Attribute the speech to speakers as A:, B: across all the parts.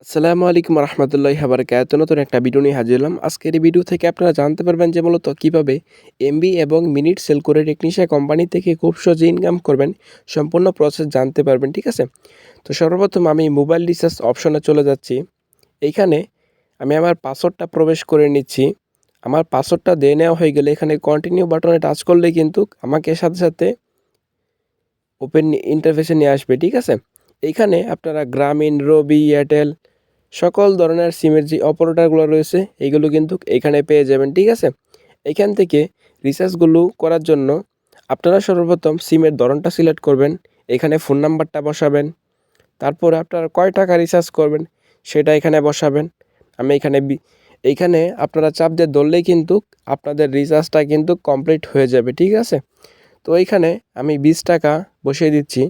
A: আসসালামু আলাইকুম রহমতুল্লাহি বারাকাতুহু। নতুন একটা ভিডিও নিয়ে হাজির হলাম। আজকের এই ভিডিও থেকে আপনারা জানতে পারবেন যে মূলত কিভাবে এমবি এবং মিনিট সেল করে টেকনিশিয়া কোম্পানি থেকে খুব সহজে ইনকাম করবেন। সম্পূর্ণ প্রসেস জানতে পারবেন, ঠিক আছে? তো সর্বপ্রথম আমি মোবাইল রিচার্জ অপশনে চলে যাচ্ছি। এইখানে আমি আমার পাসওয়ার্ডটা প্রবেশ করে নিচ্ছি। আমার পাসওয়ার্ডটা দিয়ে নেওয়া হয়ে গেলে এখানে কন্টিনিউ বাটনে টাচ করলে কিন্তু আমাকে সাথে সাথে ওপেন ইন্টারফেসে নিয়ে আসবে, ঠিক আছে? এইখানে আপনারা গ্রামীণ, রবি, এয়ারটেল সকল ধরনের সিমের যে অপারেটরগুলো রয়েছে এইগুলো কিন্তু এখানে পেয়ে যাবেন, ঠিক আছে? এখান থেকে রিচার্জগুলো করার জন্য আপনারা সর্বপ্রথম সিমের ধরনটা সিলেক্ট করবেন। এখানে ফোন নাম্বারটা বসাবেন। তারপরে আপনারা কয় টাকা রিচার্জ করবেন সেটা এখানে বসাবেন। আমি এইখানে আপনারা চাপ দিয়ে ধরলেই কিন্তু আপনাদের রিচার্জটা কিন্তু কমপ্লিট হয়ে যাবে, ঠিক আছে? তো এইখানে আমি 20 টাকা বসিয়ে দিচ্ছি।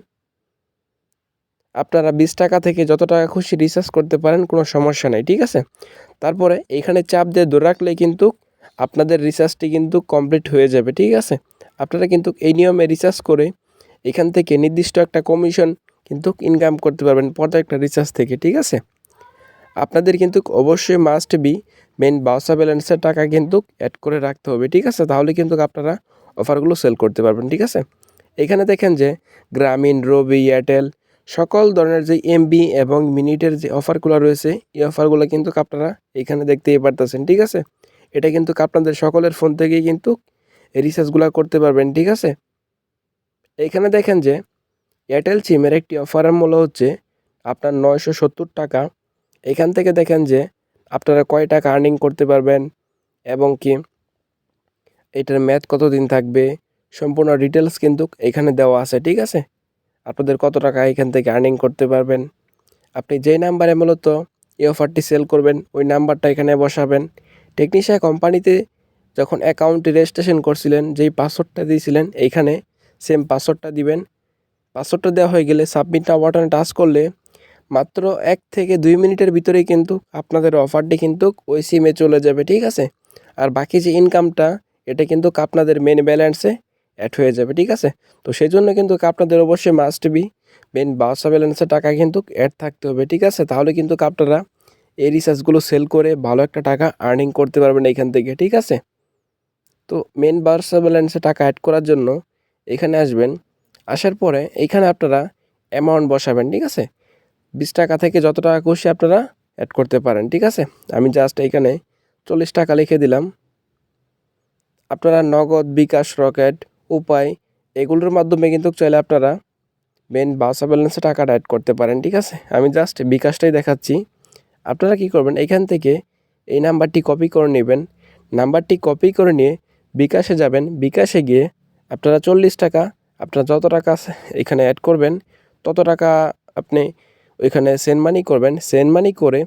A: আপনারা 20 টাকা থেকে যত টাকা খুশি রিচার্জ করতে পারেন, কোনো সমস্যা নেই, ঠিক আছে? তারপরে এইখানে চাপ দিয়ে ধরে রাখলেই কিন্তু আপনাদের রিচার্জটি কিন্তু কমপ্লিট হয়ে যাবে, ঠিক আছে? আপনারা কিন্তু এই নিয়মে রিচার্জ করে এখান থেকে নির্দিষ্ট একটা কমিশন কিন্তু ইনকাম করতে পারবেন প্রত্যেকটা রিচার্জ থেকে, ঠিক আছে? আপনাদের কিন্তু অবশ্যই মাস্ট বি মেইন বাউচার ব্যালেন্সের টাকা কিন্তু অ্যাড করে রাখতে হবে, ঠিক আছে? তাহলে কিন্তু আপনারা অফারগুলো সেল করতে পারবেন, ঠিক আছে? এখানে দেখেন যে গ্রামীণ, রবি, এয়ারটেল সকল ধরনের যে এমবি এবং মিনিটের যে অফারগুলো রয়েছে এই অফারগুলো কিন্তু আপনারা এখানে দেখতেই পারতেছেন, ঠিক আছে? এটা কিন্তু আপনাদের সকলের ফোন থেকেই কিন্তু এই রিচার্জগুলো করতে পারবেন, ঠিক আছে? এখানে দেখেন যে এয়ারটেল সিমের একটি অফারের মূল্য হচ্ছে আপনার 970 টাকা। এখান থেকে দেখেন যে আপনারা কয় টাকা আর্নিং করতে পারবেন এবং কি এটার মেয়াদ কতদিন থাকবে সম্পূর্ণ ডিটেলস কিন্তু এখানে দেওয়া আছে, ঠিক আছে? আপনাদের কত টাকা এখান থেকে আর্নিং করতে পারবেন। আপনি যেই নাম্বারে মূলত এই অফারটি সেল করবেন ওই নাম্বারটা এখানে বসাবেন। টেকনিশিয়া কোম্পানিতে যখন অ্যাকাউন্টটি রেজিস্ট্রেশন করছিলেন যেই পাসওয়ার্ডটা দিয়েছিলেন এইখানে সেম পাসওয়ার্ডটা দিবেন। পাসওয়ার্ডটা দেওয়া হয়ে গেলে সাবমিট নাও বাটনে টাচ করলে মাত্র 1 থেকে 2 মিনিটের ভিতরেই কিন্তু আপনাদের অফারটি কিন্তু ওই সিমে চলে যাবে, ঠিক আছে? আর বাকি যে ইনকামটা এটা কিন্তু আপনাদের মেইন ব্যালেন্সে অ্যাড হয়ে যাবে, ঠিক আছে? তো সেজন্য কিন্তু আপনাদের অবশ্যই মাস্ট বি মেইন বাউচার ব্যালেন্সের টাকা কিন্তু অ্যাড থাকতে হবে, ঠিক আছে? তাহলে কিন্তু আপনারা এই রিচার্জগুলো সেল করে ভালো একটা টাকা আর্নিং করতে পারবেন এইখান থেকে, ঠিক আছে? তো মেইন বাউচার ব্যালেন্সে টাকা অ্যাড করার জন্য এখানে আসবেন। আসার পরে এইখানে আপনারা অ্যামাউন্ট বসাবেন, ঠিক আছে? 20 টাকা থেকে যত টাকা খুশি আপনারা অ্যাড করতে পারেন, ঠিক আছে? আমি জাস্ট এইখানে 40 টাকা লিখে দিলাম। আপনারা নগদ, বিকাশ, রকেট, উপায় এগুলোর মাধ্যমে কিন্তু চাইলে আপনারা মেইন বাউচার ব্যালেন্সে টাকাটা অ্যাড করতে পারেন, ঠিক আছে? আমি জাস্ট বিকাশটাই দেখাচ্ছি। আপনারা কি করবেন এখান থেকে এই নাম্বারটি কপি করে নেবেন। নাম্বারটি কপি করে নিয়ে বিকাশে যাবেন। বিকাশে গিয়ে আপনারা 40 টাকা আপনারা যত টাকা এখানে অ্যাড করবেন তত টাকা আপনি ওইখানে সেন্ড মানি করবেন। সেন্ড মানি করে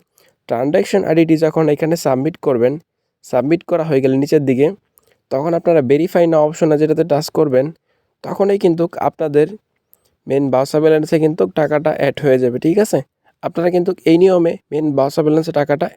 A: ট্রানজ্যাকশন আইডিটি যখন এখানে সাবমিট করবেন, সাবমিট করা হয়ে গেলে নিচের দিকে তখন আপনারা ভেরিফাই নাও অপশনে যেটাতে টাচ করবেন তখনই কিন্তু আপনাদের মেইন বাউচার ব্যালেন্সে কিন্তু টাকাটা অ্যাড হয়ে যাবে, ঠিক আছে? আপনারা কিন্তু এই নিয়মে মেইন বাউচার ব্যালেন্সে টাকাটা